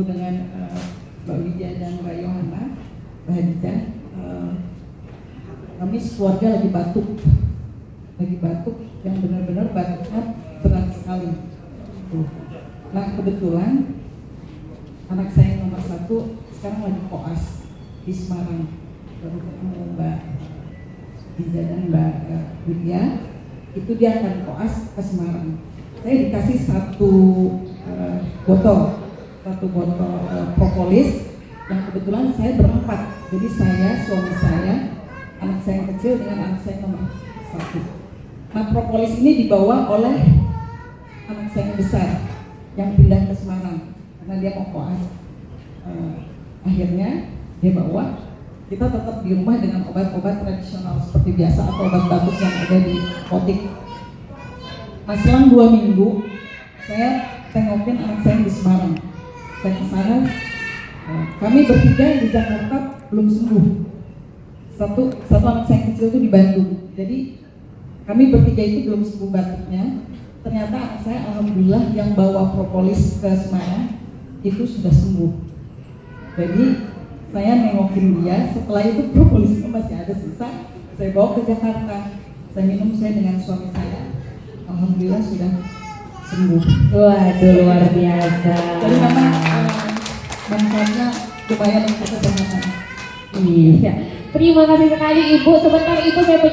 bertemu dengan Mbak Widya dan Mbak Yohana, Mbak Hadijah. Kami sekeluarga lagi batuk yang benar-benar batuknya berat sekali. Nah kebetulan anak saya yang nomor 1 sekarang lagi koas di Semarang, baru ketemu Mbak Hadijah dan Mbak Widya. Itu dia akan koas ke Semarang. Saya dikasih satu botol propolis yang kebetulan saya berempat. Jadi saya, suami saya, anak saya yang kecil dengan anak saya nomor 1. Nah propolis ini dibawa oleh anak saya yang besar yang pindah ke Semarang karena dia mau koas. Akhirnya dia bawa. Kita tetap di rumah dengan obat-obat tradisional seperti biasa atau obat batuk yang ada di apotek. Nah, selang 2 minggu saya tengokin anak saya di Semarang. Saya ke sana, kami bertiga di Jakarta belum sembuh. Satu anak saya yang kecil itu di Bandung. Jadi kami bertiga itu belum sembuh batuknya. Ternyata anak saya alhamdulillah yang bawa propolis ke Semarang itu sudah sembuh. Jadi saya nengokin dia, setelah itu propolisnya masih ada sisa, saya bawa ke Jakarta. Saya minum dengan suami saya, alhamdulillah sudah sembuh. Waduh, luar biasa. Jadi memang manfaatnya lumayan untuk kesehatan. Iya. Terima kasih sekali Ibu. Sebentar Ibu saya